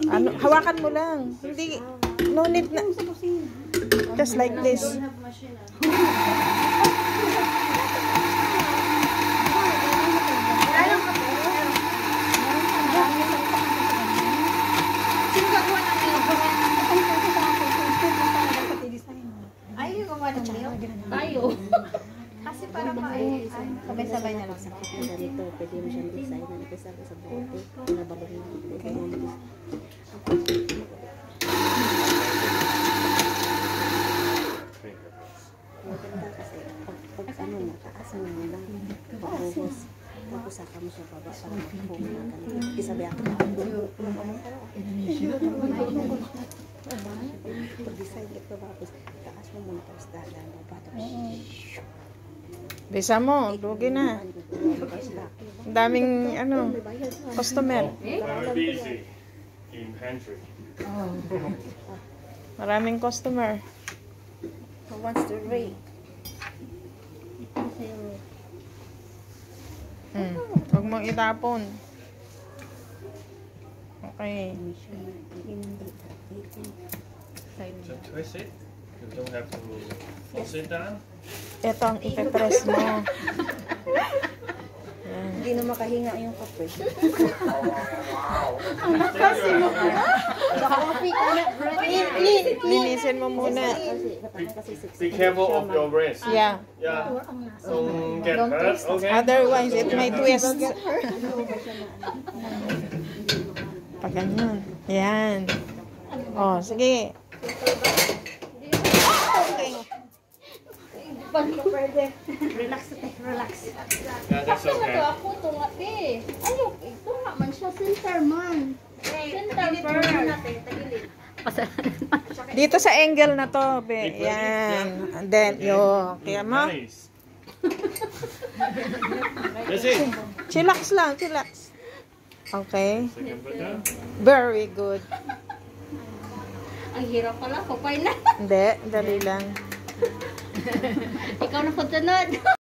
Ano, hawakan mo lang. Hindi, no need na. Just like this. Ay, gumawa ng milk. Tayo. Kasi para sabay-sabay na lang. Ganito, pwede mo siyang design na nakisama sa bote. Pinabalong mo. Okay. Maganda kasi pag ano mo, taas mo mo lang. Pagbuhos. Tapos saka mo siya baba para mag-home na ganito. Isabi ako na pag-design ito tapos taas mo muna tapos dahan baba tapos Bisa mo, lugi na. Ang daming, ano, customer. busy in pantry. Maraming customer. who wants to rake? Huwag mong itapon. Okay. So twist it. You don't have to force it down. Ito ang ipe-press mo. Hindi na makahinga yung kape. Linisin mo muna. Be careful of your wrist. Yeah. Yeah. Don't get hurt. Okay. Otherwise, it may twist. Pag ganyan. Yan. Oh, sige. Relax, relax. Yeah, that's okay. Ako, tunga, te. Ayaw, tunga man siya. Center man. Center first. Dito sa angle na to, be. Yan. And then, yo. Kaya mo? Nice. That's it. Chillax lang, chillax. Okay. Second put down. Very good. Ang hirap pala. Kupay na. Hindi, dali lang. Ikaw na sunod.